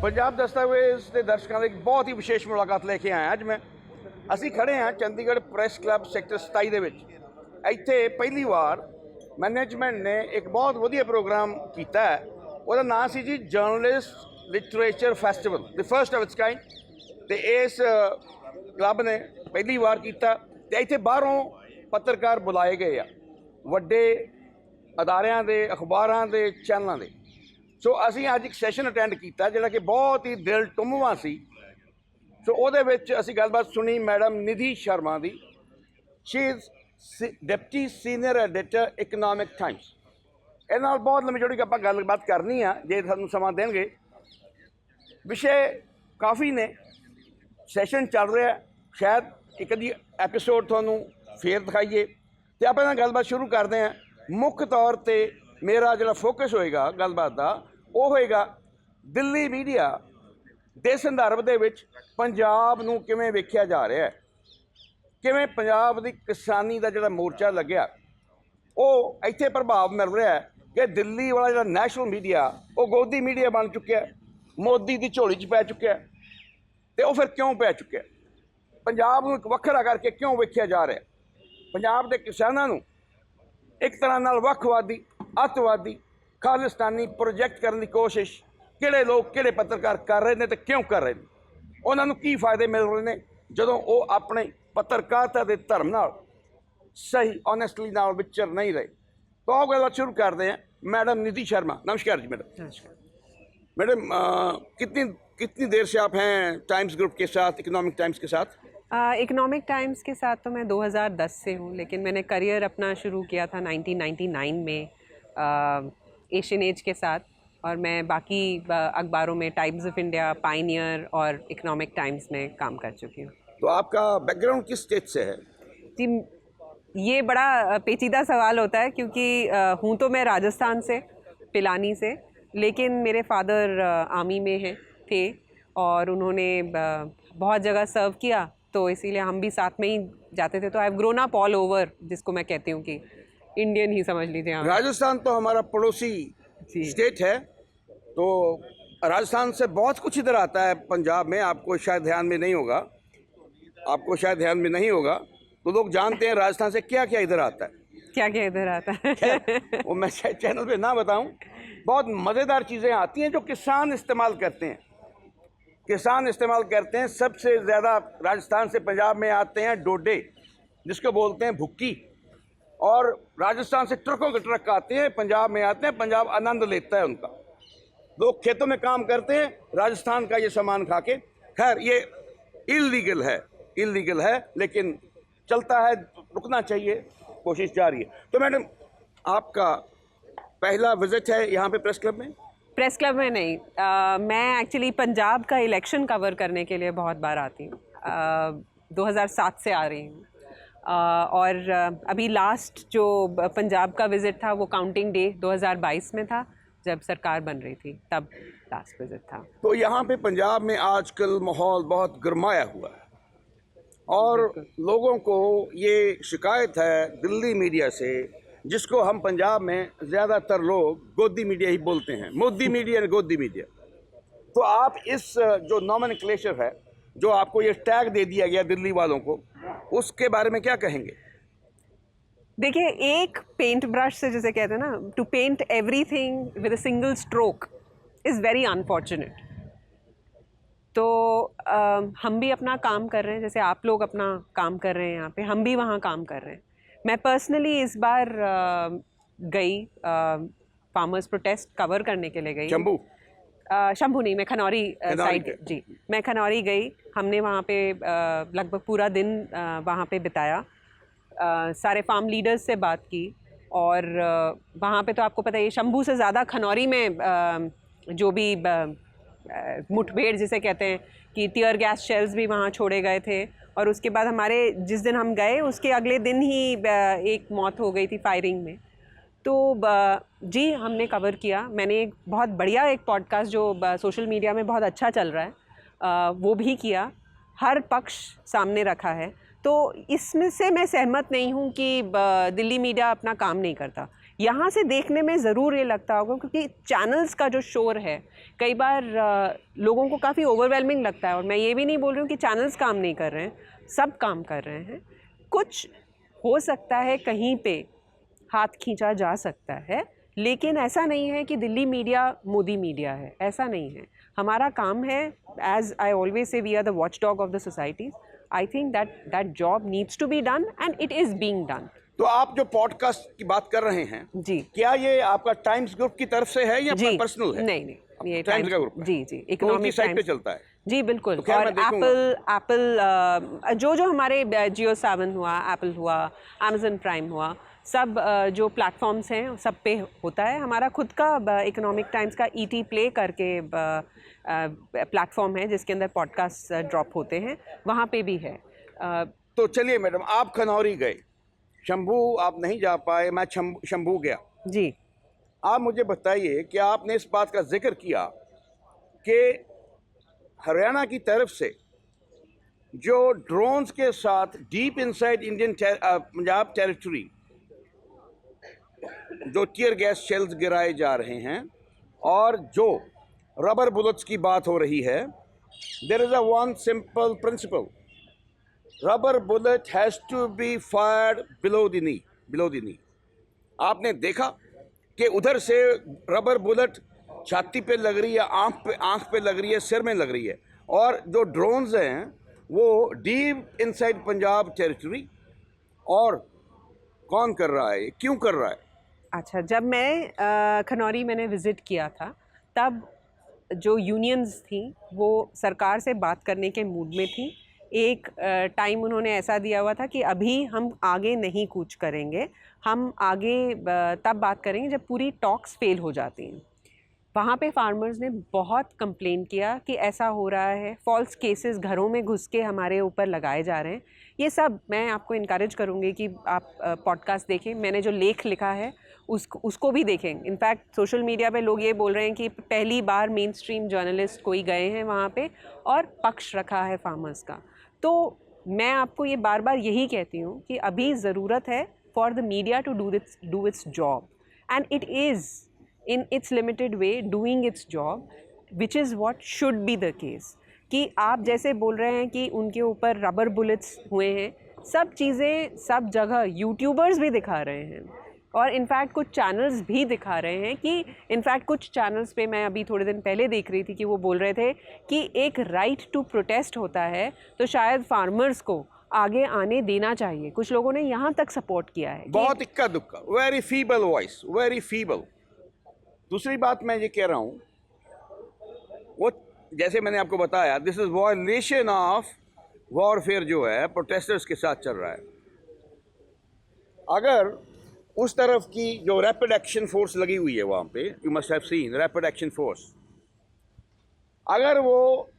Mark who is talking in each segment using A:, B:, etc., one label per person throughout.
A: पंजाब दस्तावेज़ के दर्शकों की एक बहुत ही विशेष मुलाकात लेके आया अज मैं। असी खड़े हाँ चंडीगढ़ प्रैस क्लब सैक्टर 27 ਦੇ ਵਿੱਚ। ਇੱਥੇ ਪਹਿਲੀ ਵਾਰ मैनेजमेंट ने एक बहुत ਵਧੀਆ प्रोग्राम किया है। ਉਹਦਾ नाम ਸੀ जी journalist literature festival, the first of its kind. तो इस क्लब ने पहली बार किया तो ਇੱਥੇ ਬਾਹਰੋਂ पत्रकार बुलाए गए आ ਵੱਡੇ ਅਦਾਰਿਆਂ ਦੇ, ਅਖਬਾਰਾਂ ਦੇ, ਚੈਨਲਾਂ ਦੇ। सो असी अज एक सैशन अटेंड किया जोड़ा कि बहुत ही दिल टुंबवा सी। सो वो असी गलबात सुनी मैडम निधि शर्मा की। She is deputy senior editor economic times. ये बहुत लंबी चौड़ी आप गलबात करनी है जे सानू समा देंगे। विषय काफ़ी ने, सैशन चल रहा है, शायद एक अद्धी एपीसोड थानू फिर दिखाइए तो आप गलबात शुरू करते हैं। मुख्य तौर पर मेरा जो फोकस होएगा गलबात का वो होएगा दिल्ली मीडिया के संदर्भ दे विच पंजाब नूं किवें वेख्या जा रहा है, किवें पंजाब दी किसानी का जिहड़ा मोर्चा लग्या वो इत्थे प्रभाव मिल रहा है कि दिल्ली वाला जिहड़ा नैशनल मीडिया वो गोदी मीडिया बन चुका है, मोदी की झोली च पै चुका है। तो वो फिर क्यों पै चुका है, पंजाब नूं एक वखरा करके क्यों वेख्या जा रहा है। पंजाब के किसानां नूं एक तरह नाल वखवादी, अतवादी, खालिस्तानी प्रोजेक्ट करने की कोशिश किहड़े लोग, किहड़े पत्रकार कर रहे हैं तो क्यों कर रहे हैं, उन्होंने की फायदे मिल रहे हैं जदों वो अपने पत्रकारिता के धर्म नाल सही ऑनेस्टली नाल विचर नहीं रहे। तो आओ गल शुरू करते हैं। मैडम निधि शर्मा, नमस्कार जी मैडम। मैडम कितनी कितनी देर से आप हैं टाइम्स ग्रुप के साथ, इकोनॉमिक टाइम्स के साथ?
B: इकोनॉमिक टाइम्स के साथ तो मैं 2010 से हूँ, लेकिन मैंने करियर अपना शुरू किया था 1999 में एशियन एज के साथ। और मैं बाकी अखबारों में टाइम्स ऑफ इंडिया, पायनियर और इकोनॉमिक टाइम्स में काम कर चुकी हूँ।
A: तो आपका बैकग्राउंड किस स्टेट से है?
B: जी, ये बड़ा पेचीदा सवाल होता है क्योंकि हूँ तो मैं राजस्थान से, पिलानी से, लेकिन मेरे फादर आर्मी में हैं थे और उन्होंने बहुत जगह सर्व किया, तो इसीलिए हम भी साथ में ही जाते थे। तो I have grown up all over, जिसको मैं कहती हूँ कि इंडियन ही समझ लीजिए।
A: राजस्थान तो हमारा पड़ोसी स्टेट है, तो राजस्थान से बहुत कुछ इधर आता है पंजाब में। आपको शायद ध्यान में नहीं होगा, तो लोग जानते हैं राजस्थान से क्या क्या इधर आता है।
B: क्या क्या इधर आता है
A: वो मैं शायद चैनल पे ना बताऊं। बहुत मज़ेदार चीज़ें आती हैं जो किसान इस्तेमाल करते हैं। सबसे ज़्यादा राजस्थान से पंजाब में आते हैं डोडे, जिसको बोलते हैं भुक्की। और राजस्थान से ट्रकों के ट्रक आते हैं, पंजाब में आते हैं, पंजाब आनंद लेता है उनका। लोग खेतों में काम करते हैं राजस्थान का ये सामान खा के। खैर ये इलीगल है लेकिन चलता है, रुकना चाहिए, कोशिश जारी है। तो मैडम आपका पहला विजिट है यहाँ पे प्रेस क्लब में?
B: प्रेस क्लब में नहीं, मैं एक्चुअली पंजाब का इलेक्शन कवर करने के लिए बहुत बार आती हूँ। 2007 से आ रही हूँ। और अभी लास्ट जो पंजाब का विज़िट था वो काउंटिंग डे 2022 में था, जब सरकार बन रही थी, तब लास्ट विज़िट था।
A: तो यहाँ पे पंजाब में आजकल माहौल बहुत गरमाया हुआ है और लोगों को ये शिकायत है दिल्ली मीडिया से, जिसको हम पंजाब में ज़्यादातर लोग गोदी मीडिया ही बोलते हैं, मोदी मीडिया और गोदी मीडिया। तो आप इस जो नॉमेनक्लेचर है, जो आपको ये टैग दे दिया गया दिल्ली वालों को, उसके बारे में क्या कहेंगे?
B: देखिए, एक पेंट ब्रश से, जैसे कहते हैं ना, to paint everything with a single stroke is very unfortunate. तो हम भी अपना काम कर रहे हैं, जैसे आप लोग अपना काम कर रहे हैं यहाँ पे, हम भी वहाँ काम कर रहे हैं। मैं पर्सनली इस बार गई फार्मर्स प्रोटेस्ट कवर करने के लिए गई। शंभू नहीं, मैं खनौरी साइड, जी मैं खनौरी गई। हमने वहाँ पे लगभग पूरा दिन वहाँ पे बिताया, सारे फार्म लीडर्स से बात की। और वहाँ पे तो आपको पता है, शंभू से ज़्यादा खनौरी में जो भी मुठभेड़ जिसे कहते हैं कि टीयर गैस शेल्स भी वहाँ छोड़े गए थे। और उसके बाद हमारे, जिस दिन हम गए उसके अगले दिन ही एक मौत हो गई थी फायरिंग में। तो जी हमने कवर किया। मैंने एक बहुत बढ़िया एक पॉडकास्ट जो सोशल मीडिया में बहुत अच्छा चल रहा है वो भी किया, हर पक्ष सामने रखा है। तो इसमें से मैं सहमत नहीं हूँ कि दिल्ली मीडिया अपना काम नहीं करता। यहाँ से देखने में ज़रूर ये लगता होगा, क्योंकि चैनल्स का जो शोर है कई बार लोगों को काफ़ी ओवरवेलमिंग लगता है। और मैं ये भी नहीं बोल रही हूँ कि चैनल्स काम नहीं कर रहे हैं, सब काम कर रहे हैं। कुछ हो सकता है कहीं पे हाथ खींचा जा सकता है, लेकिन ऐसा नहीं है कि दिल्ली मीडिया मोदी मीडिया है, ऐसा नहीं है। हमारा काम है, as I always say, we are the watch dog of the societies. I think that job needs to be done and it is being done.
A: तो आप जो पॉडकास्ट की बात कर रहे हैं
B: जी,
A: क्या ये आपका टाइम्स ग्रुप की तरफ से है या
B: जी,
A: पर्सनल है?
B: नहीं, ये
A: टाइम्स का ग्रुप है?
B: जी,
A: तो उनकी
B: इकोनॉमिक
A: साइट पे
B: टाइम्स
A: चलता है?
B: जी बिल्कुल।
A: तो खैर
B: और
A: मैं देखूंगा।
B: एप्पल जो हमारे जियो सावन हुआ, एप्पल हुआ, अमेजन प्राइम हुआ, सब जो प्लेटफॉर्म्स हैं सब पे होता है। हमारा खुद का इकोनॉमिक टाइम्स का ईटी प्ले करके प्लेटफॉर्म है जिसके अंदर पॉडकास्ट ड्रॉप होते हैं, वहाँ पे भी है।
A: तो चलिए मैडम, आप खनौरी गए, शंभू आप नहीं जा पाए, मैं शंभू गया।
B: जी,
A: आप मुझे बताइए कि आपने इस बात का जिक्र किया कि हरियाणा की तरफ से जो ड्रोन्स के साथ deep inside Indian Punjab territory जो टीयर गैस शेल्स गिराए जा रहे हैं और जो रबर बुलेट्स की बात हो रही है, there is a one simple principle, rubber bullet has to be fired below the knee. आपने देखा कि उधर से रबर बुलेट छाती पे लग रही है, आंख पे लग रही है, सिर में लग रही है। और जो ड्रोन्स हैं वो डीप इनसाइड पंजाब टेरिटरी, और कौन कर रहा है, क्यों कर रहा है?
B: अच्छा, जब मैं खनौरी मैंने विज़िट किया था, तब जो यूनियंस थी वो सरकार से बात करने के मूड में थी। एक टाइम उन्होंने ऐसा दिया हुआ था कि अभी हम आगे नहीं कूच करेंगे, हम आगे तब बात करेंगे जब पूरी टॉक्स फेल हो जाती हैं। वहाँ पे फार्मर्स ने बहुत कंप्लेन किया कि ऐसा हो रहा है, फॉल्स केसेस घरों में घुस के हमारे ऊपर लगाए जा रहे हैं। ये सब मैं आपको इनकरेज करूँगी कि आप पॉडकास्ट देखें। मैंने जो लेख लिखा है उसको भी देखें। इनफैक्ट सोशल मीडिया पे लोग ये बोल रहे हैं कि पहली बार मेन स्ट्रीम जर्नलिस्ट कोई गए हैं वहाँ पे और पक्ष रखा है फार्मर्स का। तो मैं आपको ये बार बार यही कहती हूँ कि अभी ज़रूरत है for the media to do its job, and it is in its limited way doing its job, which is what should be the case। कि आप जैसे बोल रहे हैं कि उनके ऊपर रबर बुलेट्स हुए हैं, सब चीज़ें सब जगह यूट्यूबर्स भी दिखा रहे हैं, और इनफैक्ट कुछ चैनल्स भी दिखा रहे हैं कि इनफैक्ट कुछ चैनल्स पे मैं अभी थोड़े दिन पहले देख रही थी कि वो बोल रहे थे कि एक राइट टू प्रोटेस्ट होता है तो शायद फार्मर्स को आगे आने देना चाहिए। कुछ लोगों ने यहाँ तक सपोर्ट किया है।
A: बहुत इक्का दुक्का, very feeble voice, very feeble. दूसरी बात मैं ये कह रहा हूँ, वो जैसे मैंने आपको बताया, this is violation of warfare जो है प्रोटेस्टर्स के साथ चल रहा है। अगर उस तरफ की जो रैपिड एक्शन फोर्स लगी हुई है वहाँ पे, you must have seen rapid action force, अगर वो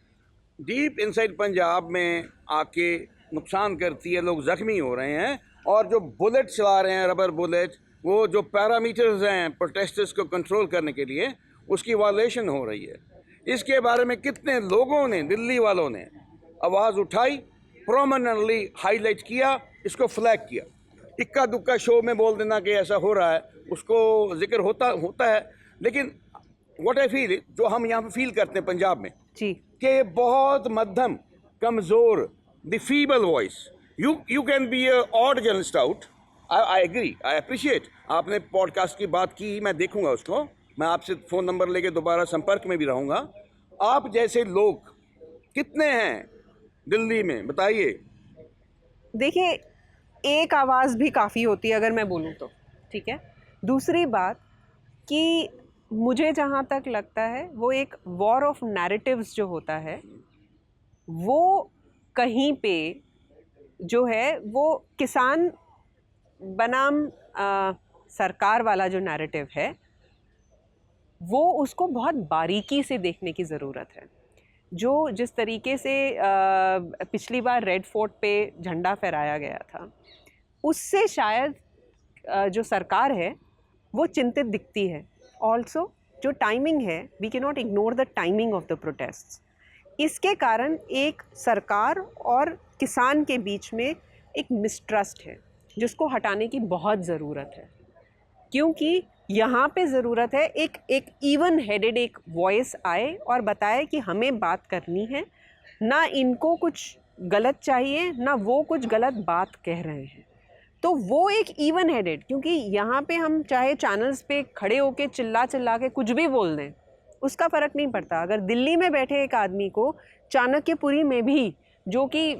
A: डीप इनसाइड पंजाब में आके नुकसान करती है, लोग जख्मी हो रहे हैं, और जो बुलेट चला रहे हैं रबर बुलेट, वो जो पैरामीटर्स हैं प्रोटेस्टर्स को कंट्रोल करने के लिए, उसकी वायलेशन हो रही है। इसके बारे में कितने लोगों ने, दिल्ली वालों ने आवाज़ उठाई, प्रोमिनेंटली हाईलाइट किया, इसको फ्लैग किया। इक्का दुक्का शो में बोल देना कि ऐसा हो रहा है, उसको जिक्र होता है, लेकिन व्हाट आई फील, जो हम यहाँ पे फील करते हैं पंजाब में
B: जी,
A: कि बहुत मध्यम, कमज़ोर, the feeble voice, you can be a odd journalist out. I agree, I appreciate, आपने पॉडकास्ट की बात की, मैं देखूंगा उसको, मैं आपसे फ़ोन नंबर लेके दोबारा संपर्क में भी रहूँगा। आप जैसे लोग कितने हैं दिल्ली में, बताइए।
B: देखिए, एक आवाज़ भी काफ़ी होती है अगर मैं बोलूँ तो, ठीक है। दूसरी बात कि मुझे जहाँ तक लगता है वो एक वॉर ऑफ नैरेटिव्स जो होता है, वो कहीं पे जो है वो किसान बनाम सरकार वाला जो नैरेटिव है, वो उसको बहुत बारीकी से देखने की ज़रूरत है। जो जिस तरीके से पिछली बार रेड फोर्ट पे झंडा फहराया गया था, उससे शायद जो सरकार है वो चिंतित दिखती है। ऑल्सो जो टाइमिंग है, we can not ignore the timing of the protests. इसके कारण एक सरकार और किसान के बीच में एक मिसट्रस्ट है जिसको हटाने की बहुत ज़रूरत है, क्योंकि यहाँ पे ज़रूरत है एक इवन हेडेड एक वॉइस आए और बताए कि हमें बात करनी है, ना इनको कुछ गलत चाहिए ना वो कुछ गलत बात कह रहे हैं। तो वो एक इवन हेडेड, क्योंकि यहाँ पे हम चाहे चैनल्स पे खड़े होके चिल्ला के कुछ भी बोल दें, उसका फ़र्क नहीं पड़ता। अगर दिल्ली में बैठे एक आदमी को चाणक्यपुरी में भी, जो कि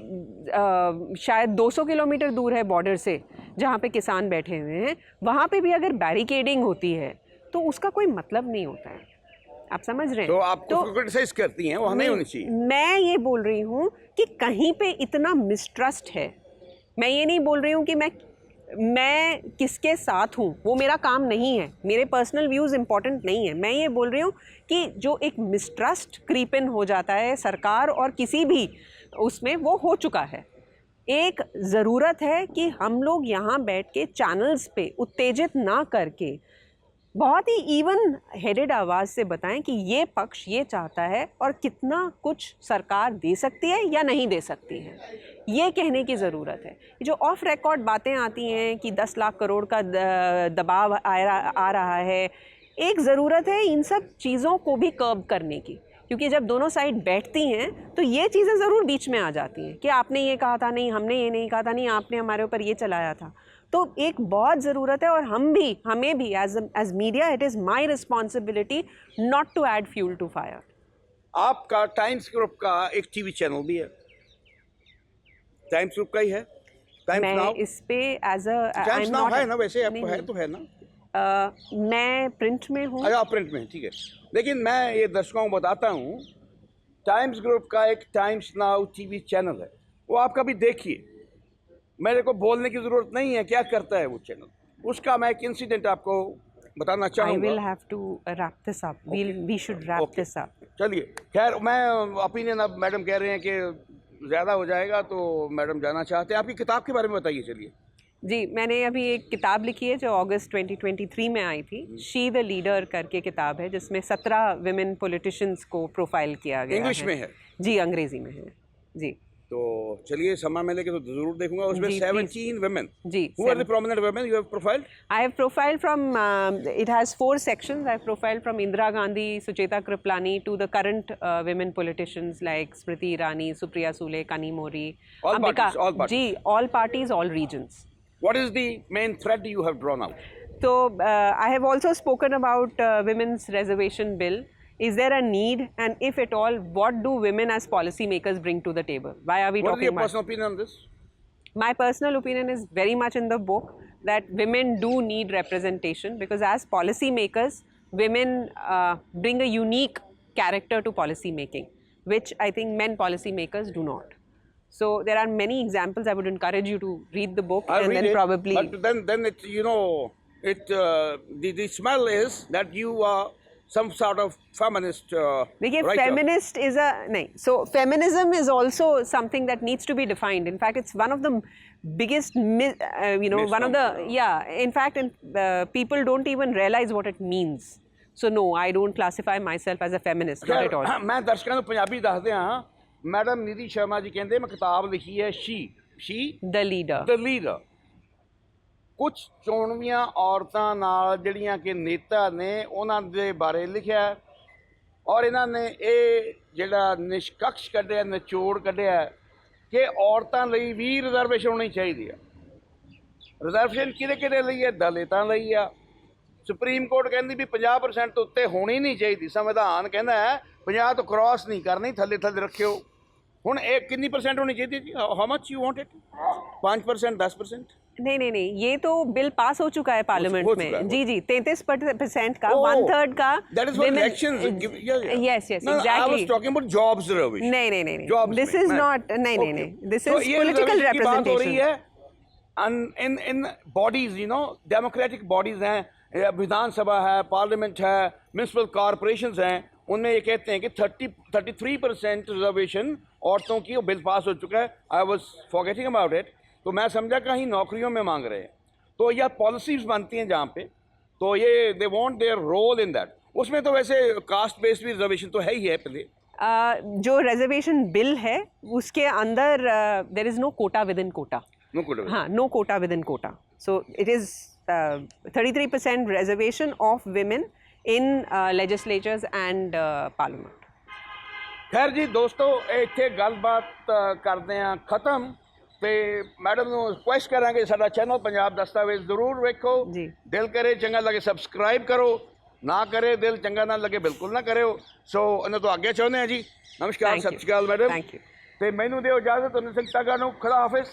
B: शायद 200 किलोमीटर दूर है बॉर्डर से, जहाँ पे किसान बैठे हुए हैं, वहाँ पे भी अगर बैरिकेडिंग होती है तो उसका कोई मतलब नहीं होता है। आप समझ रहे हैं?
A: तो आप तो क्रिटिसाइज करती हैं, वहाँ नहीं होनी चाहिए।
B: मैं ये बोल रही हूँ कि कहीं पे इतना मिसट्रस्ट है। मैं ये नहीं बोल रही हूँ कि मैं किसके साथ हूँ, वो मेरा काम नहीं है, मेरे पर्सनल व्यूज़ इंपॉर्टेंट नहीं है। मैं ये बोल रही हूँ कि जो एक मिसट्रस्ट क्रीप इन हो जाता है सरकार और किसी भी उसमें, वो हो चुका है। एक ज़रूरत है कि हम लोग यहाँ बैठ के चैनल्स पे उत्तेजित ना करके बहुत ही इवन हेडेड आवाज़ से बताएं कि ये पक्ष ये चाहता है और कितना कुछ सरकार दे सकती है या नहीं दे सकती है, ये कहने की ज़रूरत है। जो ऑफ रिकॉर्ड बातें आती हैं कि 10 लाख करोड़ का दबाव आ रहा है, एक ज़रूरत है इन सब चीज़ों को भी कर्ब करने की, क्योंकि जब दोनों साइड बैठती हैं तो ये चीज़ें ज़रूर बीच में आ जाती हैं कि आपने ये कहा था, नहीं हमने ये नहीं कहा था, नहीं आपने हमारे ऊपर ये चलाया था। तो एक बहुत ज़रूरत है, और हमें भी as media it is my responsibility not to add fuel to fire.
A: आपका टाइम्स ग्रुप का एक टीवी चैनल भी है, टाइम्स ग्रुप का ही है, टाइम्स
B: मैं
A: नाउ।
B: इस पे एज अ
A: टाइम्स नाउ है ना, वैसे आपको है तो है ना?
B: मैं प्रिंट में हूँ।
A: अच्छा, आप प्रिंट में, ठीक है। लेकिन मैं ये दर्शकों को बताता हूँ, टाइम्स ग्रुप का एक टाइम्स नाउ टीवी चैनल है, वो आप कभी देखिए। मेरे को बोलने की ज़रूरत नहीं है क्या करता है वो चैनल, उसका मैं एक इंसिडेंट आपको बताना चाहूँगा।
B: I will have to wrap this up. We should wrap this up.
A: चलिए, खैर मैं ओपिनियन, अब मैडम कह रहे हैं कि ज़्यादा हो जाएगा तो मैडम जाना चाहते हैं। आपकी किताब के बारे में बताइए। चलिए
B: जी, मैंने अभी एक किताब लिखी है जो अगस्त 2023 में आई थी, शी द लीडर करके किताब है, जिसमें 17 विमेन पॉलिटिशियंस को प्रोफाइल किया गया है।
A: इंग्लिश में है?
B: जी, अंग्रेजी में है जी।
A: तो चलिए, समय मिले के तो जरूर देखूंगा। उसमें 17 women.
B: Ji,
A: Who are the prominent women you have profiled?
B: I have profiled from, it has 4 sections. I have profiled from Indira Gandhi, Sucheta Kriplani to the current women politicians like Smriti Irani, Supriya Sule, Kani Mori,
A: All
B: Ambika.
A: parties, all parties.
B: Ji, all parties, all regions.
A: What is the main thread you have drawn out?
B: So I have also spoken about women's reservation bill. Is there a need, and if at all, what do women as policymakers bring to the table? Why are we
A: What is
B: talking
A: your
B: about?
A: personal opinion on this?
B: My personal opinion is very much in the book that women do need representation, because as policymakers, women bring a unique character to policy making, which I think men policymakers do not. So there are many examples. I would encourage you to read the book.
A: I'll
B: and
A: read
B: then
A: it,
B: probably.
A: But then it, you know, it the smell is that you are some sort of feminist
B: देखिए,
A: writer.
B: feminist is a नहीं. So feminism is also something that needs to be defined. In fact, it's one of the biggest, one of the, yeah. In fact, people don't even realize what it means. So no, I don't classify myself as a feminist, not at all.
A: मैं दर्शकों ਨੂੰ ਪੰਜਾਬੀ ਦੱਸਦੇ ਹਾਂ। Madam ਨਿਧੀ ਸ਼ਰਮਾ ਜੀ ਕਹਿੰਦੇ ਮੈਂ ਕਿਤਾਬ ਲਿਖੀ ਹੈ she
B: The leader.
A: the leader। ਕੁਝ ਚੋਣਵੀਆਂ ਔਰਤਾਂ ਨਾਲ ਜਿਹੜੀਆਂ ਕਿ ਨੇਤਾ ਨੇ ਉਹਨਾਂ ਦੇ ਬਾਰੇ ਲਿਖਿਆ, ਔਰ ਇਹਨਾਂ ਨੇ ਇਹ ਜਿਹੜਾ ਨਿਸ਼ਕਸ਼ ਕੱਢਿਆ, ਨਿਚੋੜ ਕੱਢਿਆ ਕਿ ਔਰਤਾਂ ਲਈ ਵੀ ਰਿਜ਼ਰਵੇਸ਼ਨ ਹੋਣੀ ਚਾਹੀਦੀ ਆ। ਰਿਜ਼ਰਵੇਸ਼ਨ ਕਿਹਦੇ ਲਈ ਹੈ? ਦਲਿਤਾਂ ਲਈ ਆ। ਸੁਪਰੀਮ ਕੋਰਟ ਕਹਿੰਦੀ ਵੀ 50% ਤੋਂ ਉੱਤੇ ਹੋਣੀ ਨਹੀਂ ਚਾਹੀਦੀ। ਸੰਵਿਧਾਨ ਕਹਿੰਦਾ ਹੈ 50 ਤੋਂ ਕ੍ਰਾਸ ਨਹੀਂ ਕਰਨੀ, ਥੱਲੇ ਰੱਖਿਓ। ਹੁਣ ਇਹ ਕਿੰਨੀ % ਹੋਣੀ ਚਾਹੀਦੀ ਜੀ? How much you want it? 5%, 10%?
B: नहीं, ये तो बिल पास हो चुका है पार्लियामेंट में। जी 33% का, 1/3 का।
A: That is for elections.
B: Yes,
A: No,
B: exactly.
A: I was talking about jobs reservation.
B: नहीं,
A: Jobs
B: this is not, नहीं, this is
A: ये
B: political
A: reservation की बात हो रही
B: representation.
A: है in bodies, you know, democratic bodies हैं, विधानसभा है, पार्लियामेंट है, म्यूनसिपल कॉरपोरेशंस हैं, उनमें ये कहते हैं कि 33% रिजर्वेशन औरतों की, बिल पास हो चुका है। I was forgetting about it. तो मैं समझा कहीं नौकरियों में मांग रहे हैं, तो यह पॉलिसीज बनती हैं जहाँ पे, तो ये they want their role in that. उसमें तो वैसे कास्ट बेस्ड भी रिजर्वेशन तो है ही है पहले।
B: जो रिजर्वेशन बिल है उसके अंदर there is no quota within quota.
A: No quota.
B: हाँ, no quota within quota. So it is 33% reservation of women in legislatures and parliament.
A: ਖੈਰ ਜੀ ਦੋਸਤੋ, ਇੱਥੇ ਗੱਲਬਾਤ ਕਰਦੇ ਹਾਂ ਖਤਮ। ਤੇ ਮੈਡਮ ਨੂੰ ਰਿਕੁਐਸਟ ਕਰਾਂਗੇ ਸਾਡਾ ਚੈਨਲ ਪੰਜਾਬ ਦਸਤਾਵੇਜ਼ ਜ਼ਰੂਰ ਵੇਖੋ
B: ਜੀ।
A: ਦਿਲ ਕਰੇ ਚੰਗਾ ਲੱਗੇ ਸਬਸਕ੍ਰਾਈਬ ਕਰੋ, ਨਾ ਕਰੇ ਦਿਲ ਚੰਗਾ ਨਾ ਲੱਗੇ ਬਿਲਕੁਲ ਨਾ ਕਰਿਓ। ਸੋ ਇਹਨਾਂ ਤੋਂ ਅੱਗੇ ਚਾਹੁੰਦੇ ਹਾਂ ਜੀ। ਨਮਸਕਾਰ,
B: Thank you.
A: ਸਤਿ ਸ਼੍ਰੀ ਅਕਾਲ ਮੈਡਮ।
B: Thank you.
A: ਤੇ ਮੈਨੂੰ ਦਿਓ ਇਜਾਜ਼ਤ, ਤੁਹਾਨੂੰ ਸਿੰਘ ਤਾਗਾ ਨੂੰ ਖੁਦਾ ਹਾਫਿਜ਼।